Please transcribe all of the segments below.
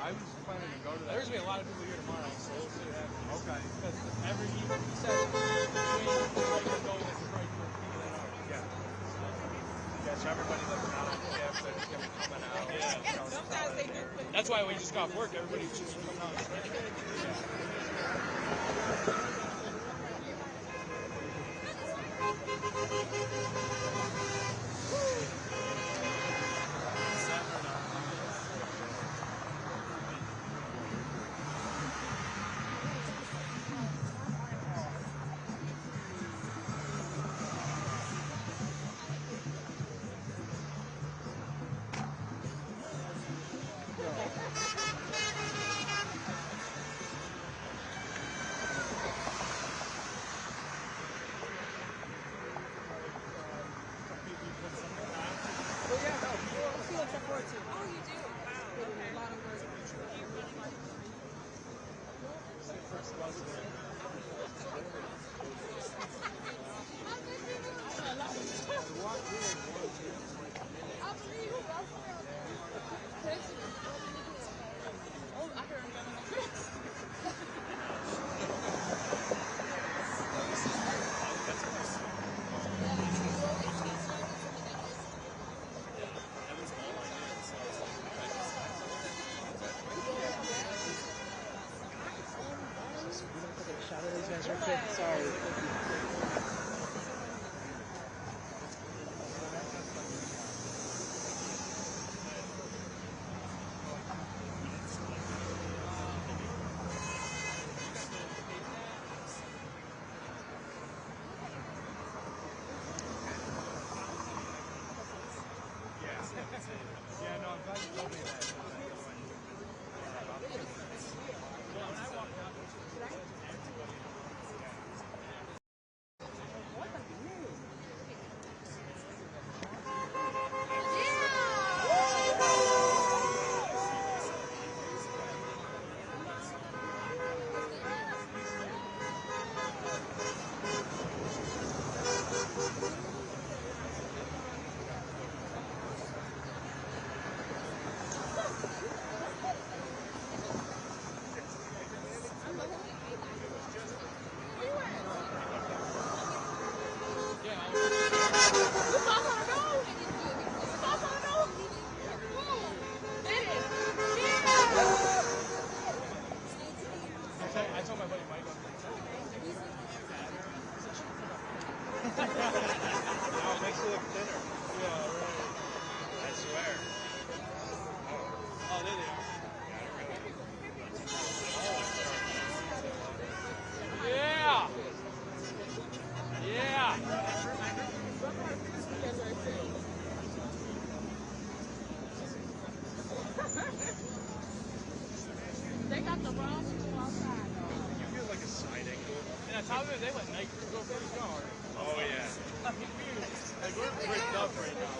I was planning to go to that. There's going to be a lot of people here tomorrow, so we'll see what happens. Okay. Because every he said, you ain't to go with the right people that are. Yeah. Yeah, so everybody's like not on shift, they're just going to be coming out. And sometimes they do. That's why when you just got off work, everybody should be coming out. Sorry. Yeah, no, I'm glad you told me that. I told my buddy Mike on the Oh, it makes you look thinner. Yeah, right. I swear. Oh, there they are. Yeah! Yeah! They got the wrong people outside. You feel like a side angle. And on top of it, they let night crew go pretty hard. Oh, yeah. Like, we're bricked up right now.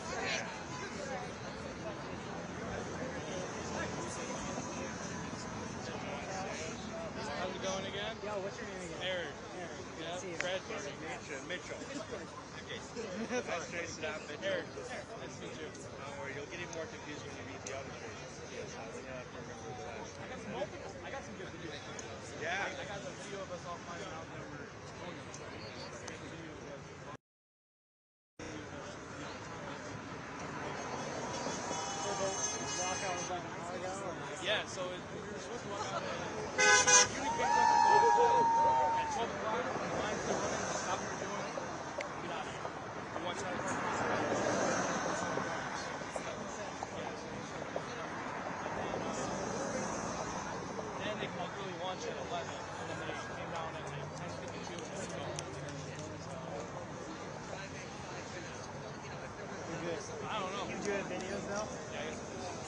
How's it going again? Yo, what's your name again? Eric. Yeah, Brad. Mitchell. Nice trace it out, Mitchell. Eric. Nice to meet you. Don't worry, you'll get even more confused when you meet the other traces. Yes, I can't remember the last one. I got some good videos. Yeah. I got a video of us all climbing out there. Yeah, so we were supposed to walk out there. You picked up the boat at 12 o'clock. The line's still running. We stopped what we're doing. Get out of here. We watched that park. Then they called early lunch at 11. And then they came down at like 10:52 and let's go. I don't know. You doing videos though? Yeah, I guess.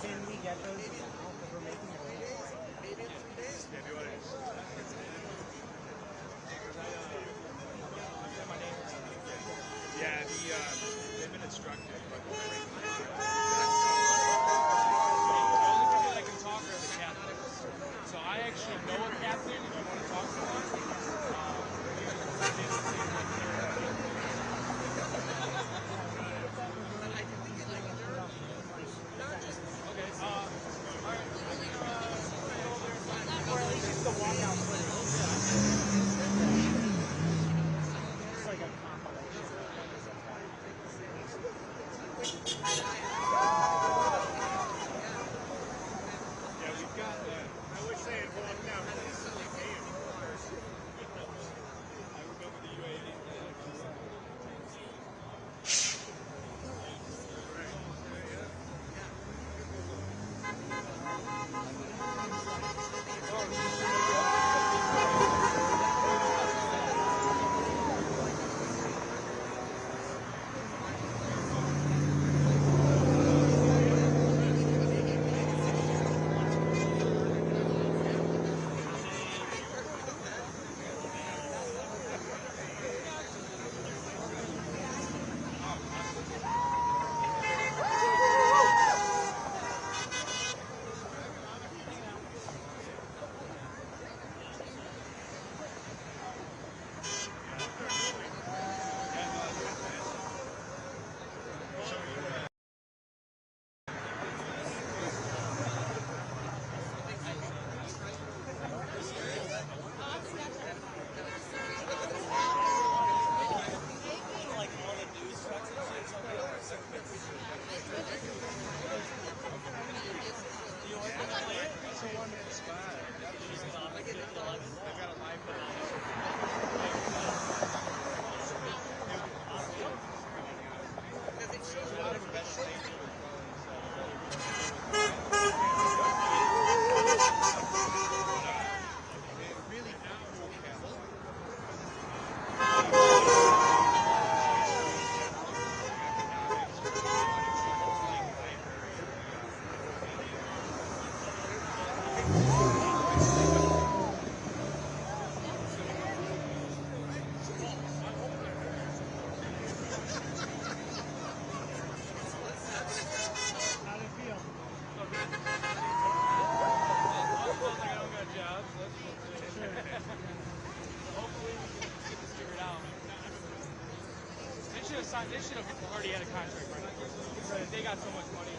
Can we get those now? Because we're making those. Maybe what it is. Yeah, they've been instructed. But The only people that can talk are the captains. So I actually know a captain if you want to talk to one. Okay, They should have already had a contract, right? They got so much money.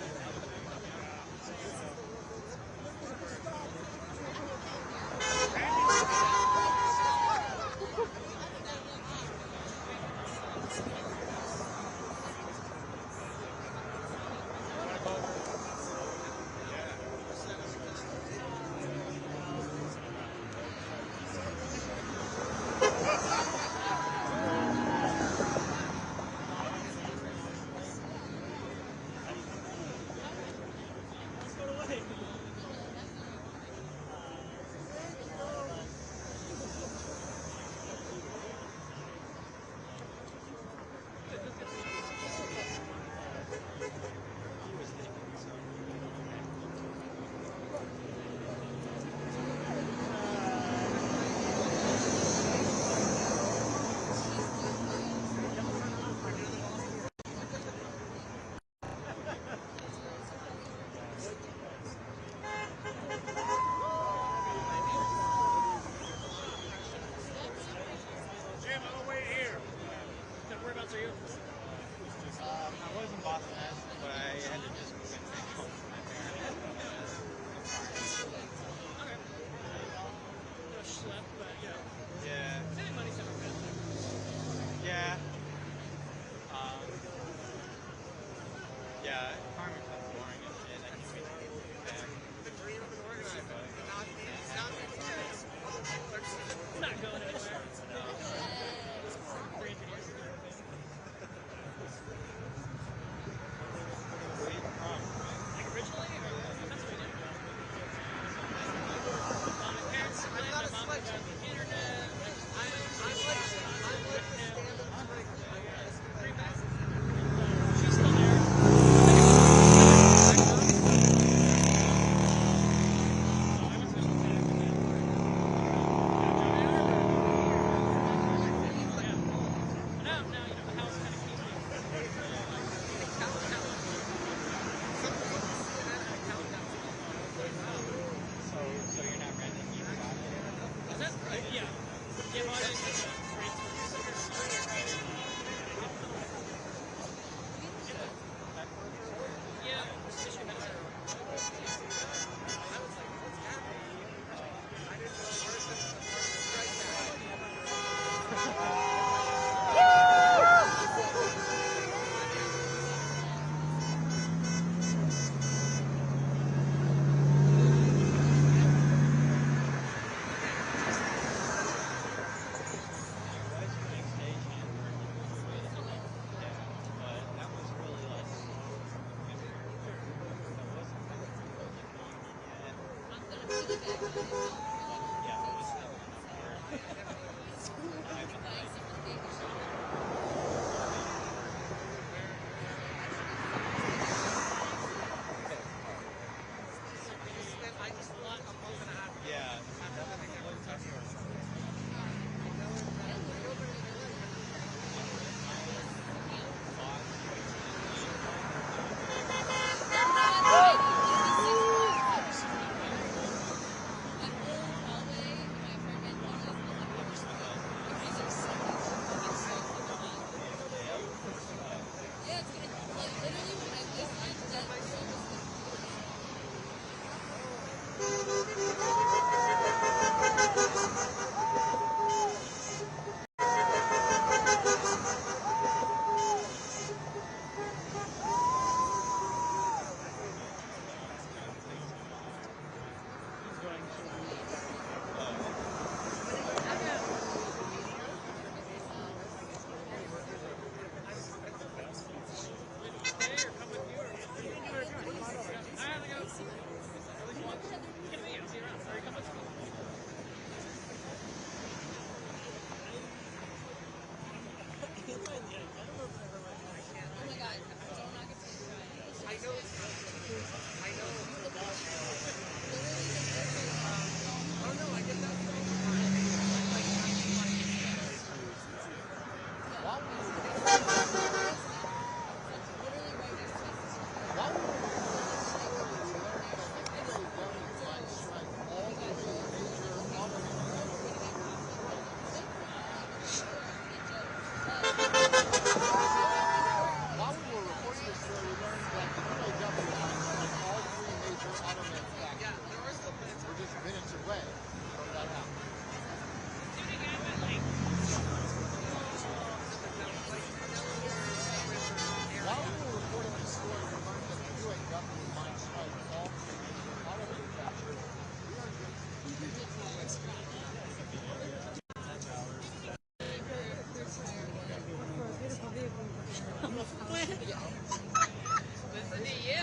Listen to you.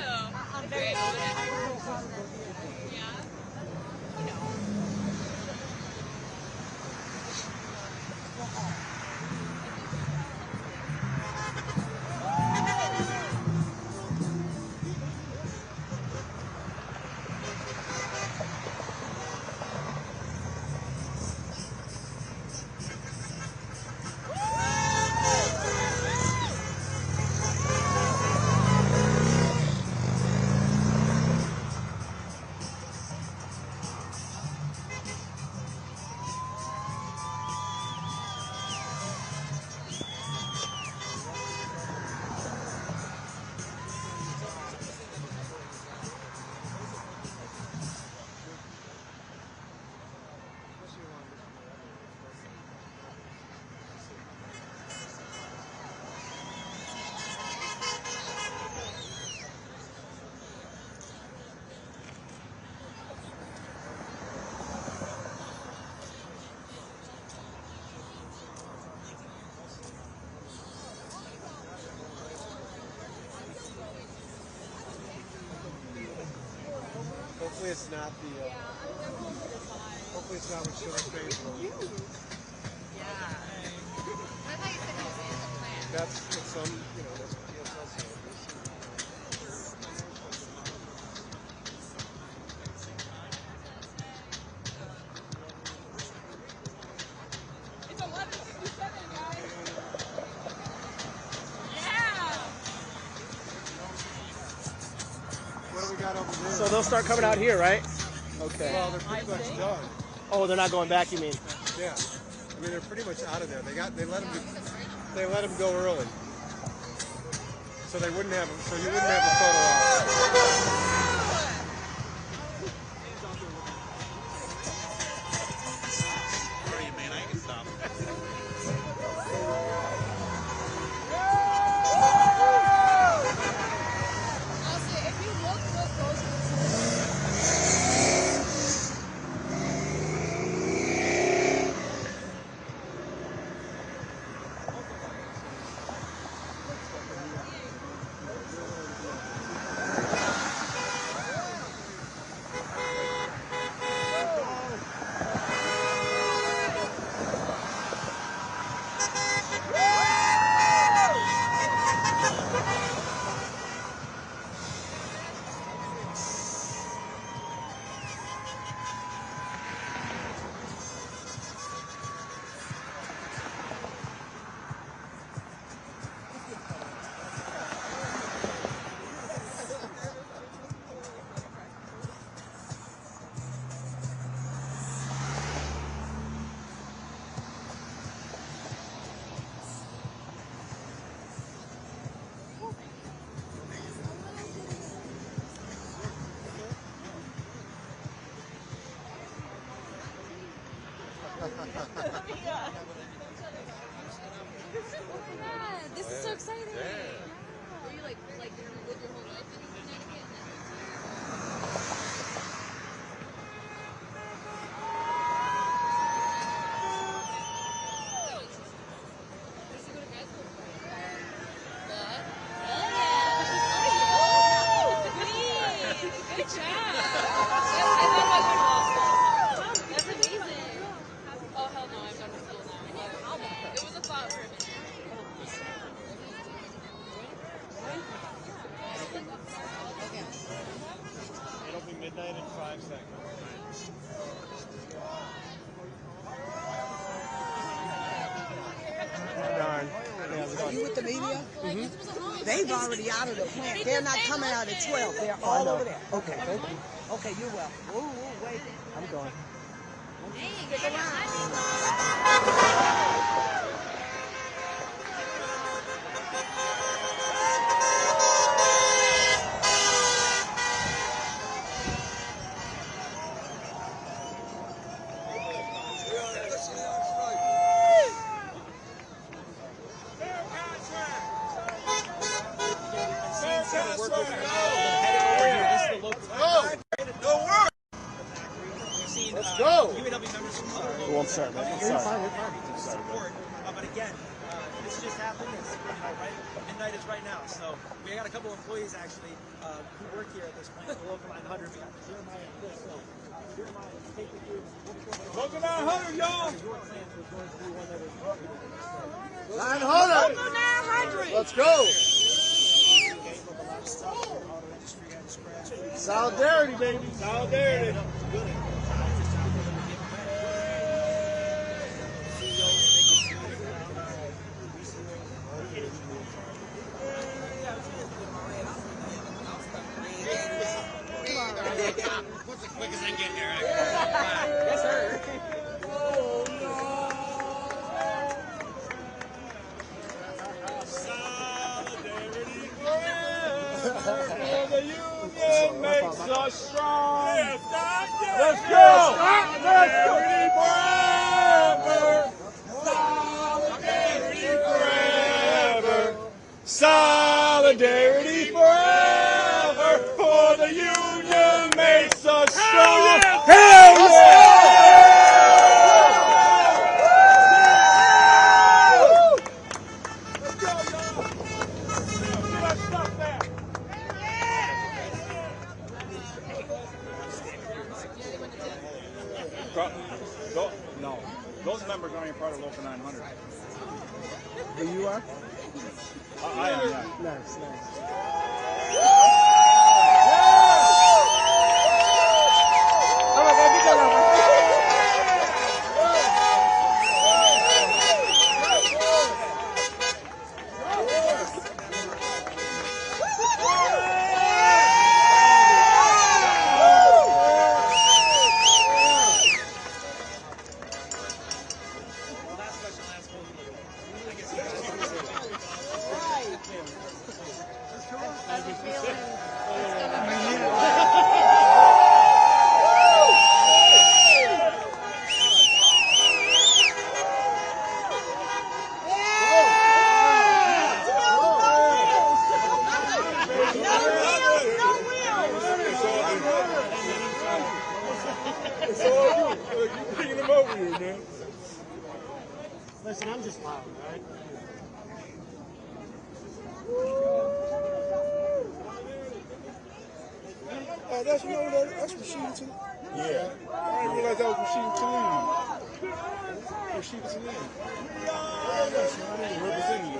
I'm very yeah. Hopefully it's not the. Hopefully it's not what Shiller's face was. Yeah. I thought you said it was in the plan. That's what some, you know, that's what DSL said. It's 11:57, guys. Yeah. What do we got over there? So they'll start coming out here, right? Okay. Well, they're pretty much done. Oh, they're not going back, you mean? Yeah. I mean, they're pretty much out of there. They let them go early. So they wouldn't have, so you wouldn't have a photo op. Also, if you look real close, This is so exciting. Were you like live your whole life in Connecticut? Did you go to grad school? Good job. I thought about going to law school. That's amazing. Oh, hell no, I'm done with school now. It was a thought for a minute. It'll be midnight in 5 seconds. Darn. Are you with the media? They've already out of the plant. They're not coming out at 12. They're all over there. Okay. Okay, you're well. Ooh, wait. I'm going. Stick around. Let's go. UAW members from other We won't start, man. support. But again, this just happened. It's, right, midnight is right now. So we got a couple employees actually who work here at this plant, the local 900. We got Jeremiah and Chris. So Jeremiah, take me through. Local 900, y'all. 900. Let's go. Solidarity, baby. Solidarity. What's the quickest I can get there? Yes, sir. Solidarity forever. The union makes us strong. Let's go. Solidarity forever. Solidarity forever. For the union makes us strong. Hell yeah! Let's go, y'all. Get our stuff back. No, those members aren't even part of Local 900. Who you are? I am, yeah. Nice. Listen, I'm just loud, right? Oh, that's Rashida Tlaib. Yeah. I didn't realize that was Rashida Tlaib. Rashida Tlaib. Representing you.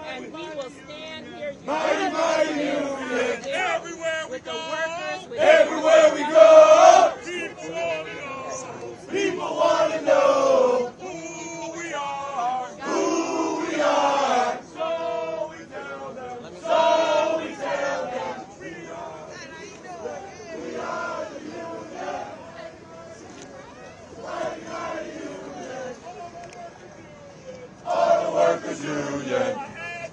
And we will stand here Mighty union. everywhere with the workers, with Everywhere we go. People want to know who we are. So we tell them. We are the union. Mighty union. All the workers union.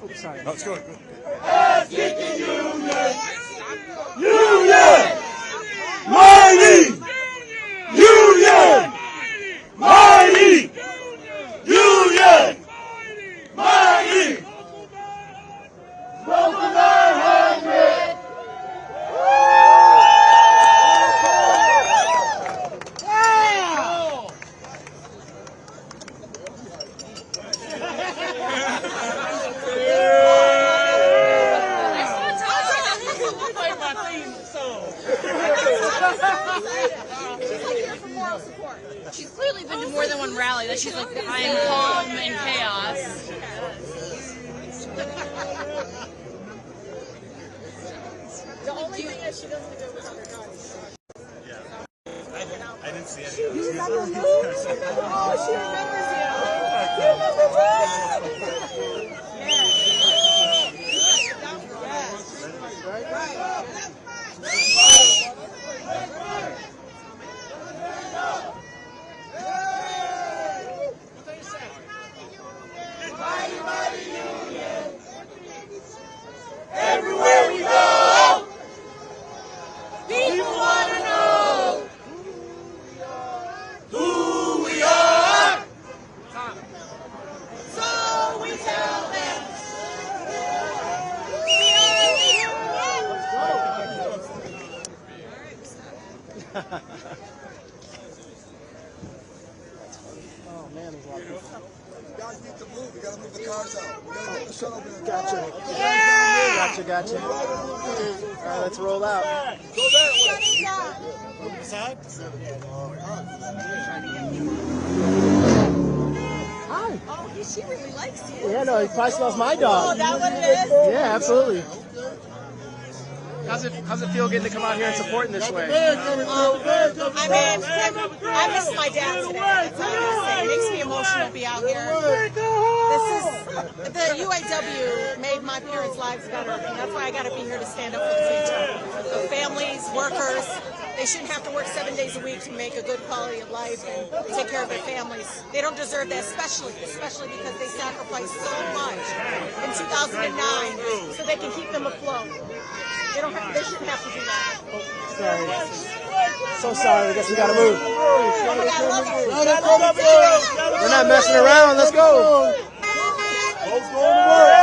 Oops, sorry. Oh, it's good. Union! Mighty! Union! Mighty! Union! Mighty! Broken 900! She's clearly been to more than one rally. That she's like, I am calm in chaos. The only thing is she doesn't do it with her guns. I didn't see any. Oh, she remembers you. You remember Everywhere we go, people want to know who we are. So we tell them. Oh man, there's a lot of people. You guys need to move. We gotta move the cars out. We gotta get the shuttle down. Gotcha. All right, let's roll out. Go that way. Move aside. Hi. Oh, she really likes you. Yeah, no, he probably smells my dog. Oh, that what it is? Yeah, absolutely. How's it feel getting to come out here and support in this way? I miss my dad today. That's all I'm gonna say. It makes me emotional to be out here. The UAW made my parents' lives better, and that's why I got to be here to stand up for the future. The families, workers, they shouldn't have to work 7 days a week to make a good quality of life and take care of their families. They don't deserve that, especially because they sacrificed so much in 2009 so they can keep them afloat. They shouldn't have to do that. Sorry. So sorry. I guess we gotta move. We're not messing around. Let's go. Let's go to work.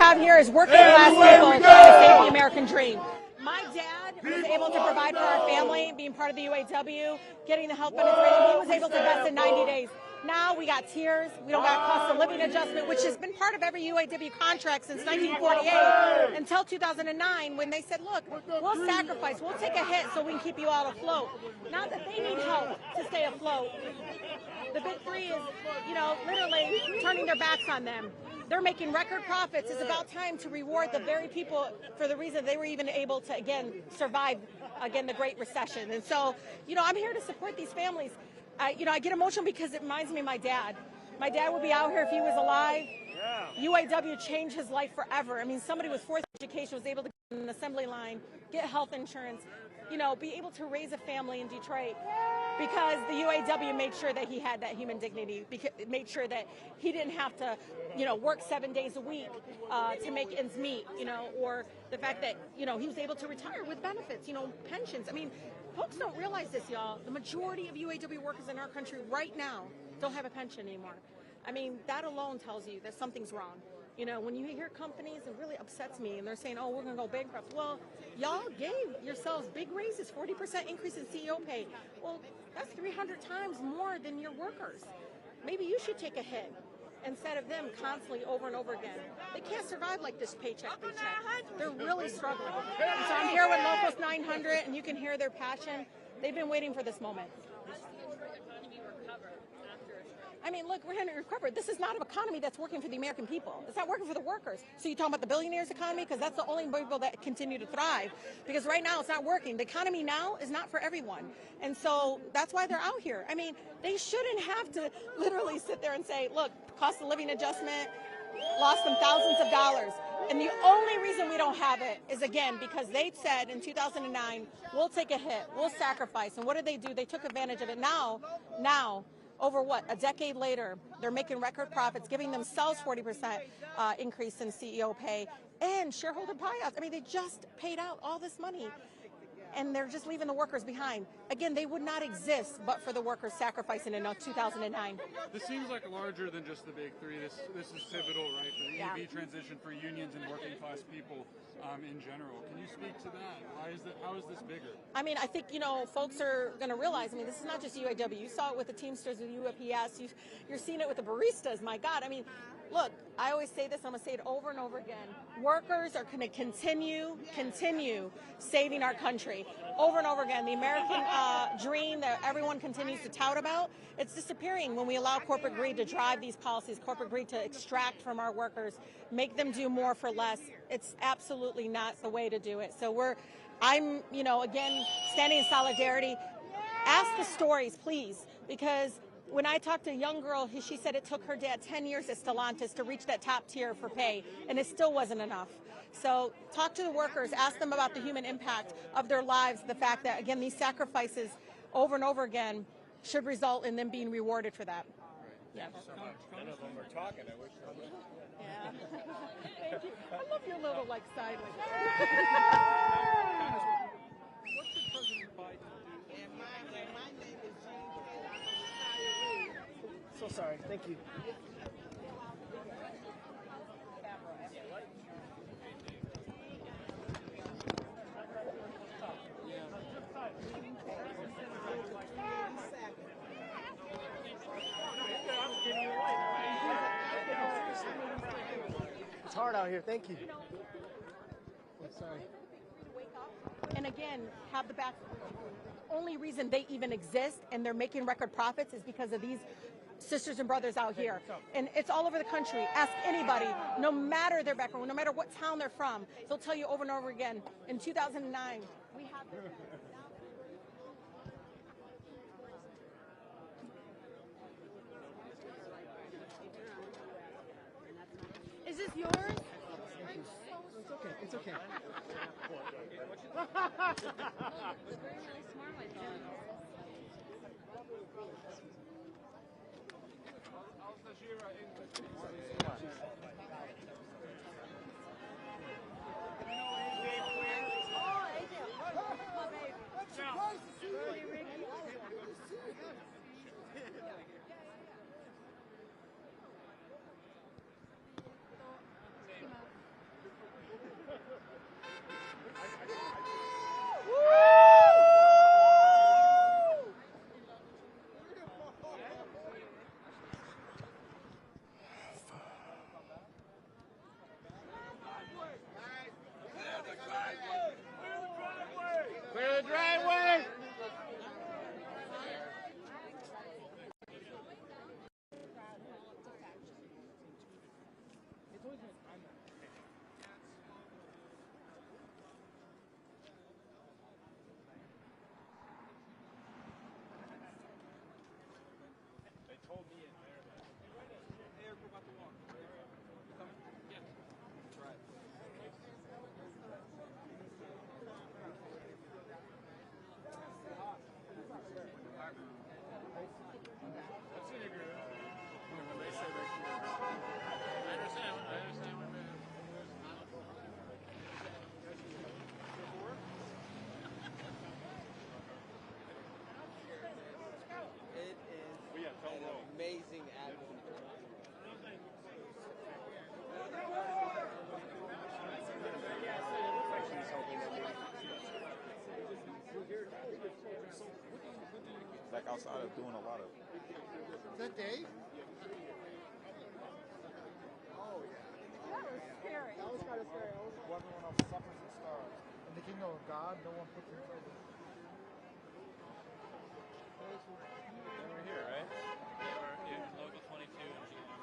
Out here is working class people trying to save the American dream. My dad was able to provide for our family, being part of the UAW, getting the health benefits. He was able to vest in 90 days. Now we got tiers. We don't got cost of living adjustment, which has been part of every UAW contract since 1948 until 2009, when they said, look, we'll sacrifice, we'll take a hit so we can keep you all afloat. Now that they need help to stay afloat, the big three is, you know, literally turning their backs on them. They're making record profits. It's about time to reward the very people for the reason they were even able to, again, survive, again, the Great Recession. And so, you know, I'm here to support these families. You know, I get emotional because it reminds me of my dad. My dad would be out here if he was alive. UAW changed his life forever. I mean, somebody with fourth education was able to get an assembly line, get health insurance, you know, be able to raise a family in Detroit because the UAW made sure that he had that human dignity, made sure that he didn't have to, you know, work 7 days a week to make ends meet, you know, or the fact that, you know, he was able to retire with benefits, you know, pensions. I mean, folks don't realize this, y'all. The majority of UAW workers in our country right now don't have a pension anymore. I mean, that alone tells you that something's wrong. You know, when you hear companies, it really upsets me, and they're saying, oh, we're going to go bankrupt. Well, y'all gave yourselves big raises, 40% increase in CEO pay. Well, that's 300 times more than your workers. Maybe you should take a hit instead of them constantly over and over again. They can't survive like this paycheck. They're really struggling. And so I'm here with Locals 900, and you can hear their passion. They've been waiting for this moment. I mean, look, we're going to recover. This is not an economy that's working for the American people. It's not working for the workers. So you talking about the billionaires' economy? Because that's the only people that continue to thrive. Because right now it's not working. The economy now is not for everyone. And so that's why they're out here. I mean, they shouldn't have to literally sit there and say, look, cost of living adjustment lost them thousands of dollars. And the only reason we don't have it is, again, because they said in 2009, we'll take a hit, we'll sacrifice. And what did they do? They took advantage of it. Now, over what, a decade later, they're making record profits, giving themselves 40% increase in CEO pay and shareholder buyouts. I mean, they just paid out all this money, and they're just leaving the workers behind. Again, they would not exist but for the workers sacrificing in 2009. This seems like larger than just the big three. This is pivotal, right, for the EV transition for unions and working class people in general. Can you speak to that? How is this bigger? I mean, I think, you know, folks are going to realize, I mean, this is not just UAW. You saw it with the Teamsters, with UPS. You're seeing it with the baristas. My God, I mean, look, I always say this, I'm going to say it over and over again. Workers are going to continue saving our country. Over and over again, the American dream that everyone continues to tout about, it's disappearing when we allow corporate greed to drive these policies, corporate greed to extract from our workers, make them do more for less. It's absolutely not the way to do it. So I'm, you know, again, standing in solidarity. Ask the stories, please, because when I talked to a young girl, she said it took her dad 10 years at Stellantis to reach that top tier for pay, and it still wasn't enough. So talk to the workers, ask them about the human impact of their lives, the fact that, again, these sacrifices over and over again should result in them being rewarded for that. Yeah. None of them are talking. I wish they would. Yeah. Thank you. I love your little, like, silence. What should President Biden do? My name is Jean. So sorry. Thank you. It's hard out here. Thank you. I'm sorry. And again, have the back. Only reason they even exist and they're making record profits is because of these sisters and brothers out here. And it's all over the country. Ask anybody, no matter their background, no matter what town they're from, they'll tell you over and over again. In 2009, we have... Is this yours? It's okay. It's okay. Really smart, my dad. outside of doing a lot of. Is that Dave? Oh, yeah. That was scary. That was kind of scary. Everyone else suffers and stars. In the kingdom of God, no one puts himself in. We're here, right? Yeah, we're local 22 in GM.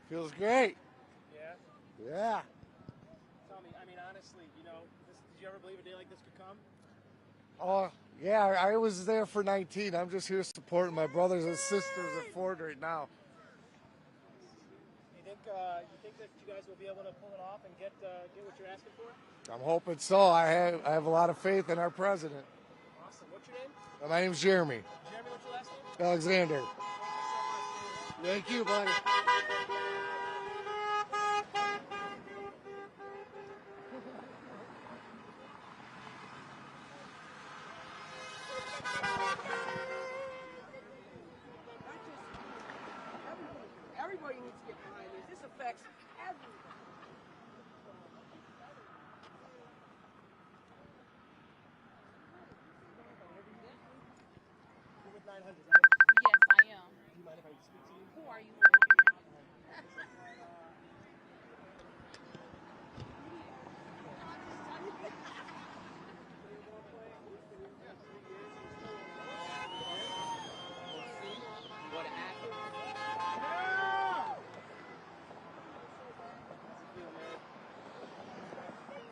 Feels great. Yeah. Yeah. Tell me, I mean, honestly, you know, did you ever believe a day like this could come? Oh, yeah, I was there for 19. I'm just here supporting my brothers and sisters at Ford right now. You think that you guys will be able to pull it off and get what you're asking for? I'm hoping so. I have a lot of faith in our president. Awesome. What's your name? My name's Jeremy. Jeremy, what's your last name? Alexander. Thank you, buddy. Everybody needs to get behind this. This affects everyone. You're with 900, right? Yes, I am. Do you mind if I speak to you? Who are you?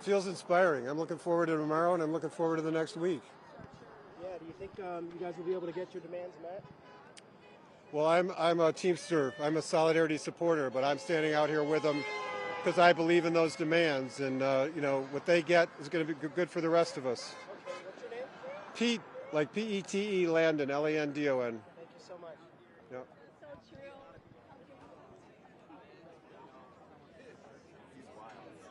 Feels inspiring. I'm looking forward to tomorrow, and I'm looking forward to the next week. Yeah, do you think you guys will be able to get your demands met? Well, I'm a Teamster. I'm a Solidarity supporter, but I'm standing out here with them because I believe in those demands, and you know what they get is going to be good for the rest of us. Okay, what's your name? Pete, like P-E-T-E, Landon, L-A-N-D-O-N. Thank you so much. Yep. So true.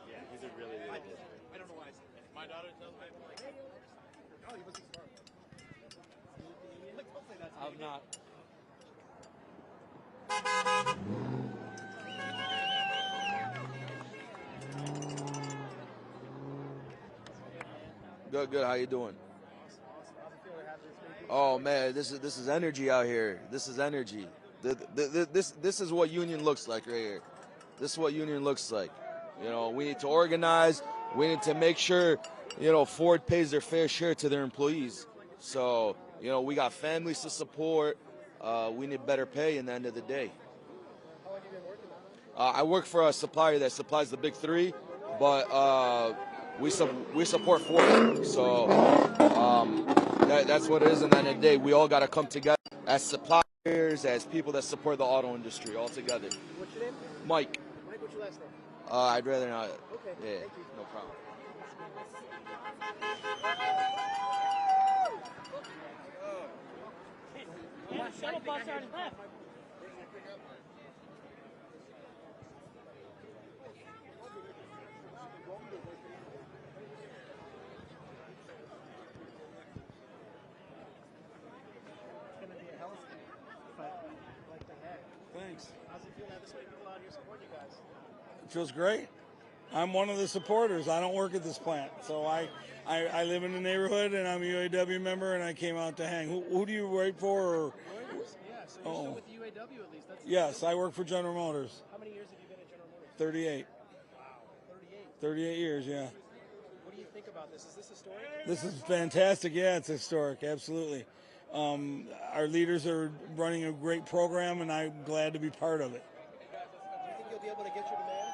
Yeah, he's a really, really good. I don't know why I said that. My daughter tells me, I'm like, hey, oh, you must be smart. Like, don't say that to me. I'm not. Good, good. How you doing? Oh man, this is energy out here. This is energy. This is what union looks like right here. This is what union looks like. You know, we need to organize. We need to make sure, you know, Ford pays their fair share to their employees. So, you know, we got families to support. We need better pay in the end of the day. How long have you been working on? I work for a supplier that supplies the big three, but we support Ford. So that's what it is. And then at the day, we all got to come together as suppliers, as people that support the auto industry all together. What's your name? Mike. Mike, what's your last name? I'd rather not. Okay, Yeah, thank you. no problem. Yeah, shuttle bus already left. It's going to be a hellscape, but like the heck. Thanks. How's it feel to have this many people out here supporting you guys? It feels great. I'm one of the supporters. I don't work at this plant, so I live in the neighborhood, and I'm a UAW member, and I came out to hang. Who do you write for? Or, Reuters? Yeah, so you're still with UAW at least. That's yes, I work for General Motors. How many years have you been at General Motors? 38. Wow, 38. 38 years, yeah. What do you think about this? Is this historic? This is fantastic. Yeah, it's historic. Absolutely. Our leaders are running a great program, and I'm glad to be part of it. Do you think you'll be able to get your demand?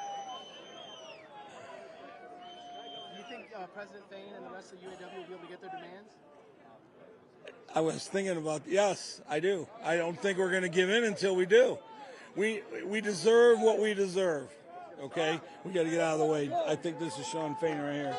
Do you think President Fain and the rest of the UAW will be able to get their demands? I was thinking about, yes, I do. I don't think we're going to give in until we do. We deserve what we deserve. Okay? We got to get out of the way. I think this is Sean Fain right here.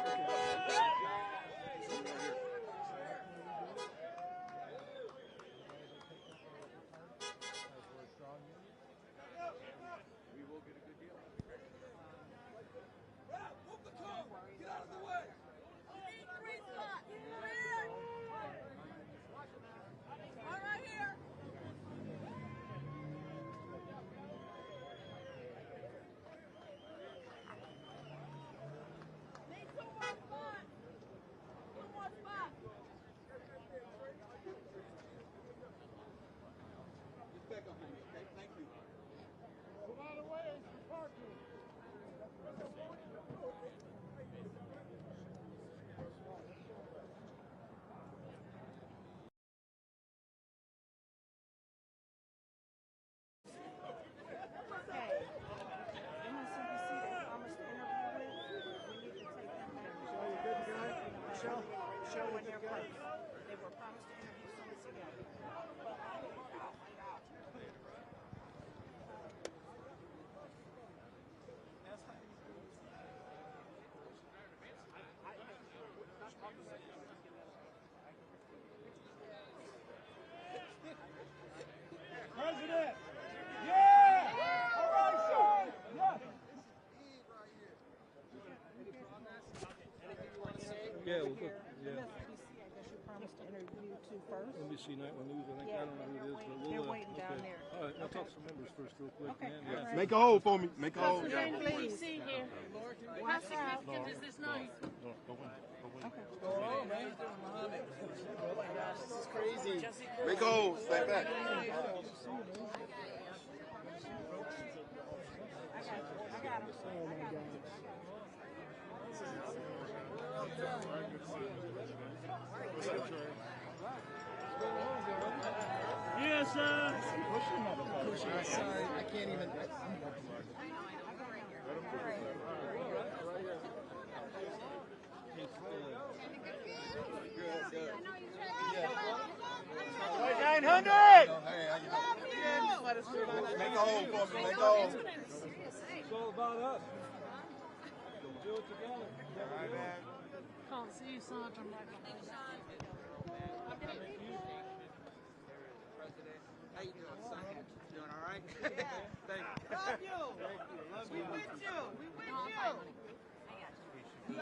Show in their place. They were promised to interview some weeks ago. President! Yeah! All right, son! Yeah! Yeah, well, good. Yeah. I guess you promised to interview two first. NBC Nightly News, I think. Yeah, I don't know who it is, but we'll. they're waiting down okay. there. All right, I'll talk to some members first, real quick. Okay. Man. Yeah. Make a hole for me. Make a hole. Please. See here. How Watch out. significant is this night? This is crazy. Make a hole. Stay back. Yes, sir. Sorry, I can't even. $900! Make a hole for me. Make a hole. It's all about us. Do it together. All right, man. Can't see you, Sergeant Michael. How you doing, son? Doing all right? Thank you. Love you. We with you. We with you. The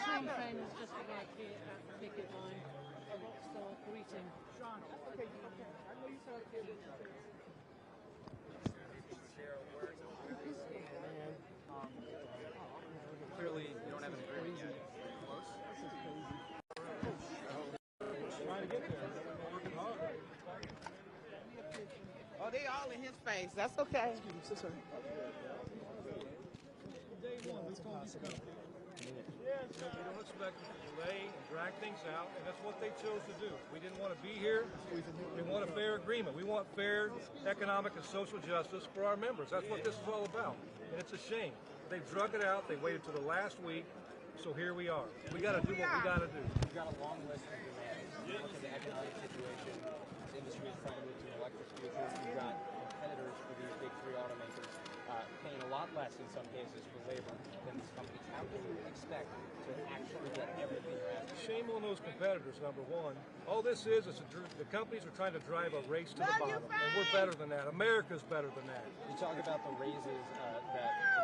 Trump thing is just like here at the picket line. A rock star greeting. Clearly, you don't have an agreement yet. Close? Trying to get there. Working hard. Oh, they all in his face. That's okay. Yeah, we don't expect them to delay and drag things out, and that's what they chose to do. We didn't want to be here. We want a fair agreement. We want fair economic and social justice for our members. That's what this is all about, and it's a shame. They drug it out. They waited till the last week, so here we are. We got to do what we got to do. We've got a long list of demands. Look at the economic situation. This industry is trying to move to an electric future. We've got competitors for these big three automakers paying a lot less in some cases for labor than these companies. How can you expect to actually get everything you're asking? Shame on those competitors, number one. All this is the companies are trying to drive a race to the bottom, and we're better than that. America's better than that. You talk about the raises that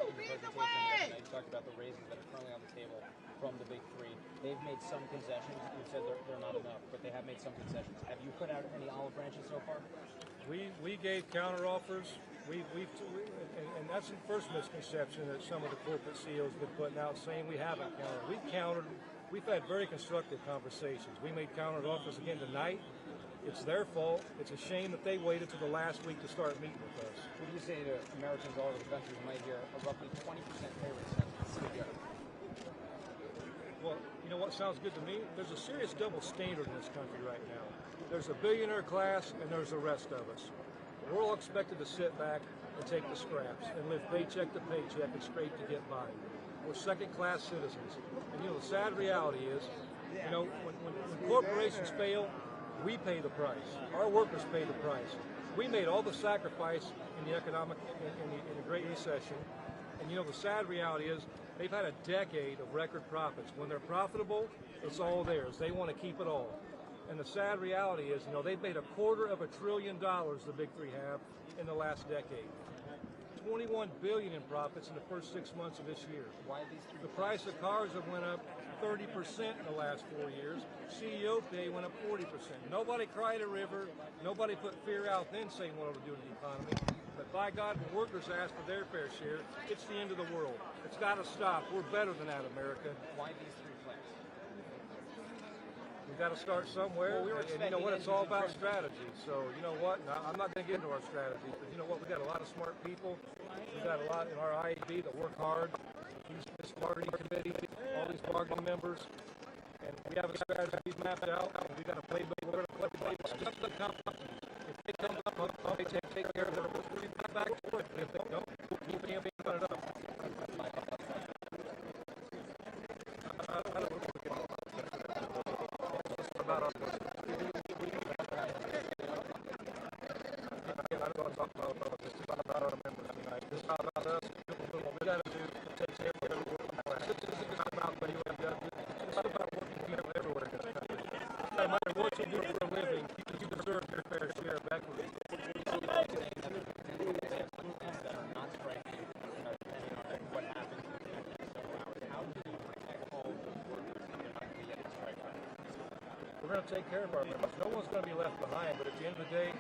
in your presentation, you talked about the raises that are currently on the table from the big three. They've made some concessions. You said they're not enough, but they have made some concessions. Have you put out any olive branches so far? We gave counteroffers. And that's the first misconception that some of the corporate CEOs have been putting out, saying we haven't countered. We've countered. We've had very constructive conversations. We made counteroffers again tonight. It's their fault. It's a shame that they waited till the last week to start meeting with us. What do you say to Americans all over the country who might hear a roughly 20% pay raise? Well, you know what sounds good to me? There's a serious double standard in this country right now. There's a billionaire class and there's the rest of us. We're all expected to sit back and take the scraps and live paycheck to paycheck and scrape to get by. We're second-class citizens. And, the sad reality is, when corporations fail, we pay the price. Our workers pay the price. We made all the sacrifice in the economic, in the Great Recession. And, the sad reality is they've had a decade of record profits. When they're profitable, it's all theirs. They want to keep it all. And the sad reality is, they've made $250 billion, the big three have, in the last decade. $21 billion in profits in the first 6 months of this year. The price of cars have went up 30% in the last 4 years. CEO pay went up 40%. Nobody cried a river. Nobody put fear out then saying what it would do to the economy. But by God, when workers ask for their fair share, it's the end of the world. It's got to stop. We're better than that, America. Why these three flags? We've got to start somewhere, and you know what? It's all about strategy. So you know what? Now, I'm not going to get into our strategy, but you know what? We've got a lot of smart people. We've got a lot in our IAB that work hard. This bargaining committee, all these bargaining members, and we have a strategy mapped out. And we've got a playbook. We're going to play playbook. Just the companies. If they come up, they take care of their work. We'll be back to work. But if they don't, we'll keep camping it up. I don't know. want to talk about this. It's about our members tonight. It's not about us. It's what we got to do to take care of everyone. This is not about the UFW. It's about working together everywhere in this country. No matter what you do for a living, you deserve your fair share of equity. We're going to take care of our members. No one's going to be left behind, but at the end of the day,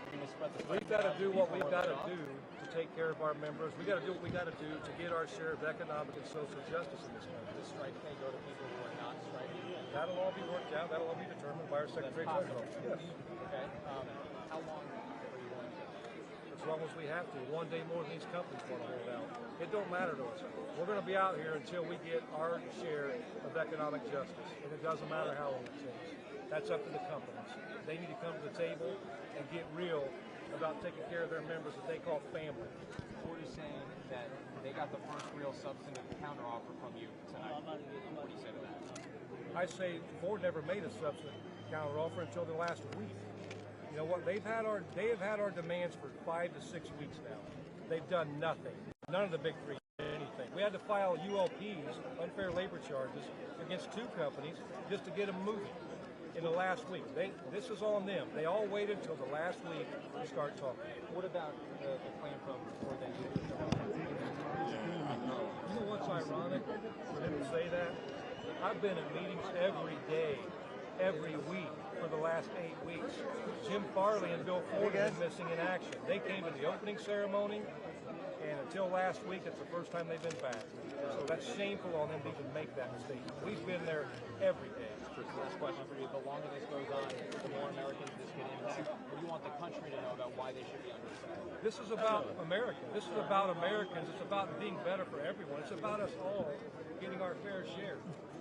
we've got to do what we've got to do to take care of our members. We've got to do what we got to do to get our share of economic and social justice in this country. This strike may go to people who are not striking. That'll all be worked out. That'll all be determined by our Secretary General. Yes. Okay. How long are you going to? As long as we have to. One day more than these companies want to hold out. It don't matter to us. We're going to be out here until we get our share of economic justice, and it doesn't matter how long it takes. That's up to the companies. They need to come to the table and get real about taking care of their members that they call family. Ford is saying that they got the first real substantive counteroffer from you tonight. What do you say to that? I say Ford never made a substantive counteroffer until the last week. You know what? They have had our demands for 5 to 6 weeks now. They've done nothing. None of the big three did anything. We had to file ULPs, unfair labor charges, against 2 companies just to get them moving. In the last week. This is on them. They all waited until the last week to start talking. What about the claim from Ford that you know what's ironic for them to say that? I've been in meetings every day, every week for the last 8 weeks. Jim Farley and Bill Ford have been missing in action. They came to the opening ceremony, and until last week, it's the first time they've been back. So that's shameful on them to even make that mistake. We've been there every day. Last question for you. The longer this goes on, the more Americans this can impact. What do you want the country to know about why they should be understanding? This is about America. This is about Americans. It's about being better for everyone. It's about us all getting our fair share.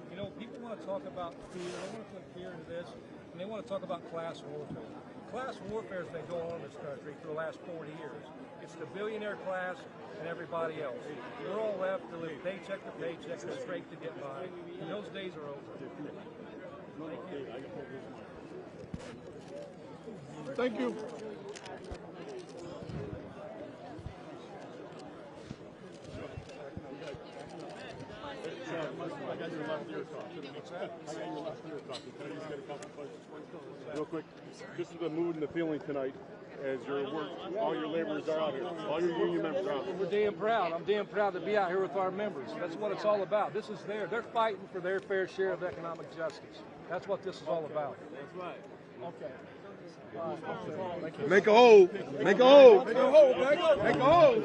You know, people want to talk about fear. They want to put fear into this, and they want to talk about class warfare. Class warfare has been going on in this country for the last 40 years. It's the billionaire class and everybody else. We're all left to live paycheck to paycheck and straight to get by. And those days are over. Thank you. Real quick, this is the mood and the feeling tonight as your work, all your laborers are out here, all your union members are out here. We're damn proud. I'm damn proud to be out here with our members. That's what it's all about. This is they're fighting for their fair share of economic justice. That's what this is all about. That's right. Okay. Make a hole. Make a hole. Make a hole. Make a hole.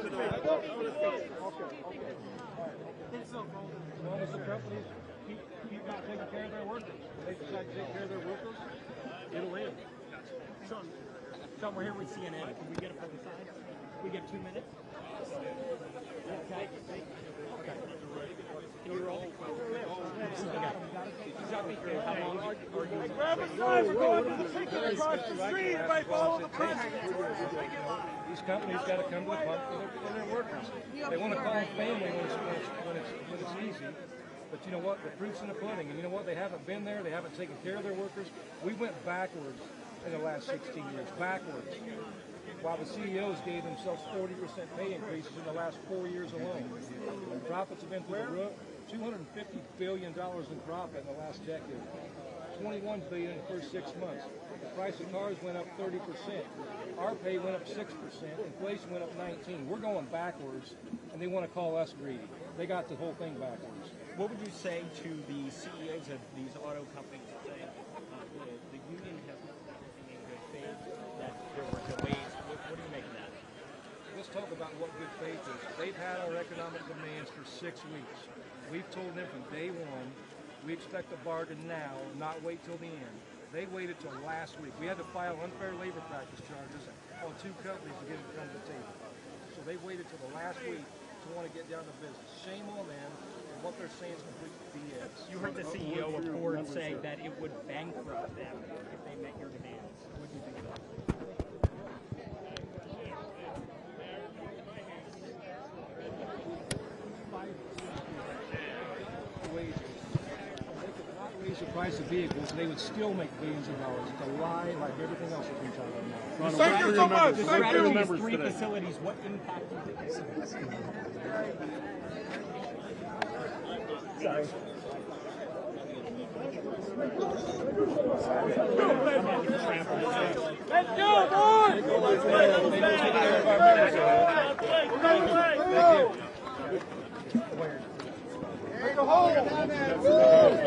As long as the companies keep not taking care of their workers, they decide to take care of their workers, it'll end. Sean, we're here with CNN. Can we get a photo side? We get 2 minutes? Okay. Can you roll? How long are you? Grab a side. We're going to the ticket across the street. Everybody follow the press. These companies got to come to the pump for their workers. They want to call them family when it's easy. But you know what? The proof's in the pudding. And you know what? They haven't been there. They haven't taken care of their workers. We went backwards in the last 16 years. Backwards. While the CEOs gave themselves 40% pay increases in the last 4 years alone. And profits have been through the roof. $250 billion in profit in the last decade. $21 billion in the first 6 months. The price of cars went up 30%. Our pay went up 6%. Inflation went up 19%. We're going backwards, and they want to call us greedy. They got the whole thing backwards. What would you say to the CEOs of these auto companies that say the union has not done anything in good faith, that there were delays? What do you make of that? Let's talk about what good faith is. They've had our economic demands for 6 weeks. We've told them from day one, we expect a bargain now, not wait till the end. They waited till last week. We had to file unfair labor practice charges on 2 companies to get it to come to the table. So they waited till the last week to want to get down to business. Shame on them, and what they're saying is complete BS. You heard the CEO of Ford say that it would bankrupt them if they met your demands. What do you think of that? Wages. They could not raise a price of vehicles, they would still make billions of dollars. It's a lie like everything else that's been talking about. Thank you so much. The Thank you, strategy is members 3 today. facilities. What impact do you think this has? Sorry. Let's go, boys! Make a hole!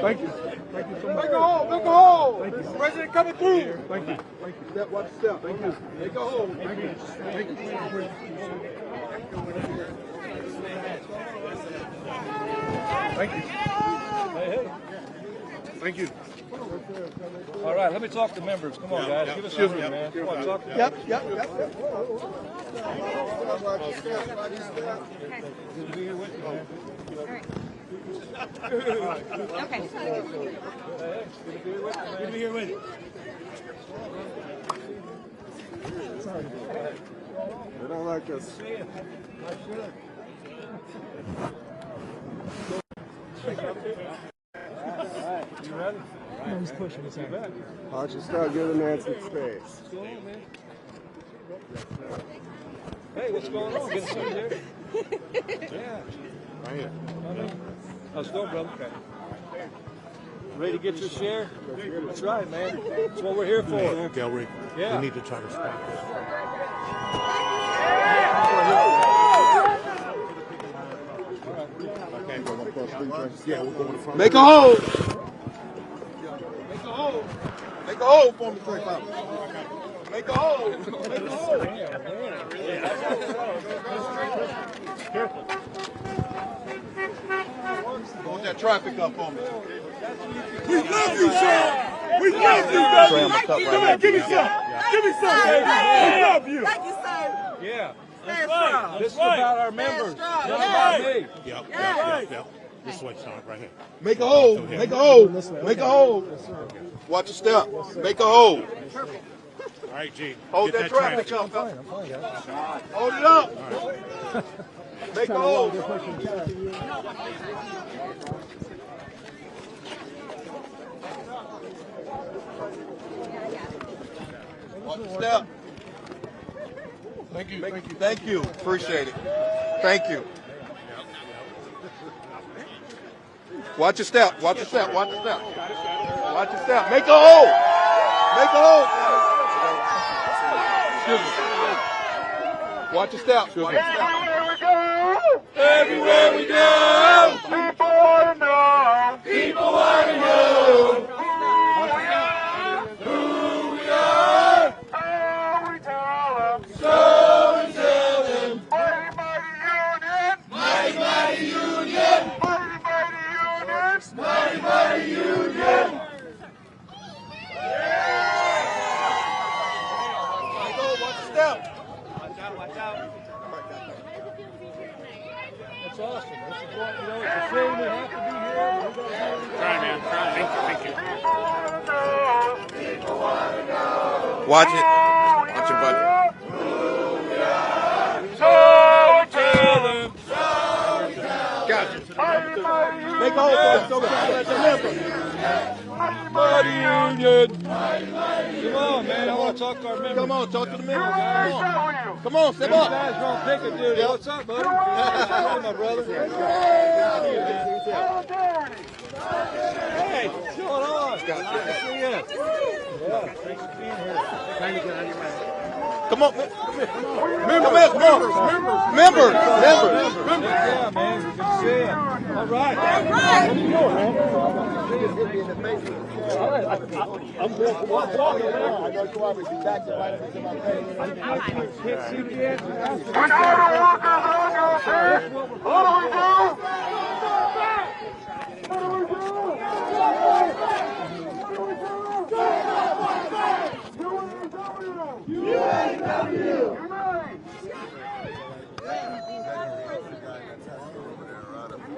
Thank you. Thank you so much. Make a hole! Make a hole! Thank you. President coming through! Thank you. Thank you. Step, watch step. Thank you. Make a hole! Thank you. Thank you. Thank you. Hey. Thank you. All right, let me talk to members. Come on, guys. Give us a room, man. Come on, talk to Yep. Good to be here with you, man. Okay. Hey, good to be here with you, man. Good to be here with you. They don't like us. See you. I should. You ready? He's pushing us back. Watch your step. Give the man some space. What's going on, man? Hey, what's going on? Getting something there? Yeah. Right here. How's it going, brother? Okay. Ready to get your share? That's right, man. That's what we're here for. Gallery. Yeah. We need to try to stop this. Yeah, we're going to front. Make a hole! Make a hole! Make a hole for me, Trey Pop. Make a hole! Make a hole! Careful. Hold that traffic up on me. We love you, Sean. We love you, baby. Come on, give me some. Give me some, baby. We love you. Thank you, sir. Yeah. That's right. This is about our members. Not about me. Yep. This way, Sean, right here. Make a hole! Make a hole! Make a hole! Watch your step. Make a hole. All right, G. Hold Get that traffic up. Hold it up. Make a hole. Watch your step. Thank you. Thank you. Thank you. Appreciate it. Thank you. Watch your step. Watch your step. Watch your step. Watch your step. Make a hole. Make a hole. Excuse me. Watch your step. Watch your step. Everywhere we go, people want to know. People want to know who we are. How we tell them. So we tell them. Mighty, mighty union. Mighty, mighty union. Mighty, mighty union. Watch your step. Watch out, watch out. That's awesome. This is what, it's a shame we have to be here. Try, man. Try. Thank you. Watch it. Watch it, buddy. Gotcha. Make a hole for us. So that's a member. Mighty Union. Come on, man. I want to talk to our members. Come on, talk to the members. Come on, step up. Guys, we're on picket duty. What's up, buddy? Hey, my brother. Hey, what's going on? Good to see you. Yeah, thanks for being here. Trying to get out of your way. Come on. Members. Members. Yeah, man. Good to see you. All right. What are you doing, man? All right. I'm going to walk over there. I got to go out and be back to right into my face. I can't see you yet. When all the workers on your feet, what do we do?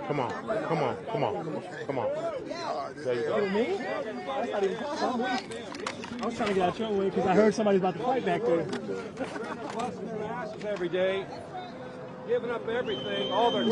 Come on. There you go. Me? That's not even possible. I was trying to get out your way because I heard somebody's about to fight back there. Busting their asses every day, giving up everything, all their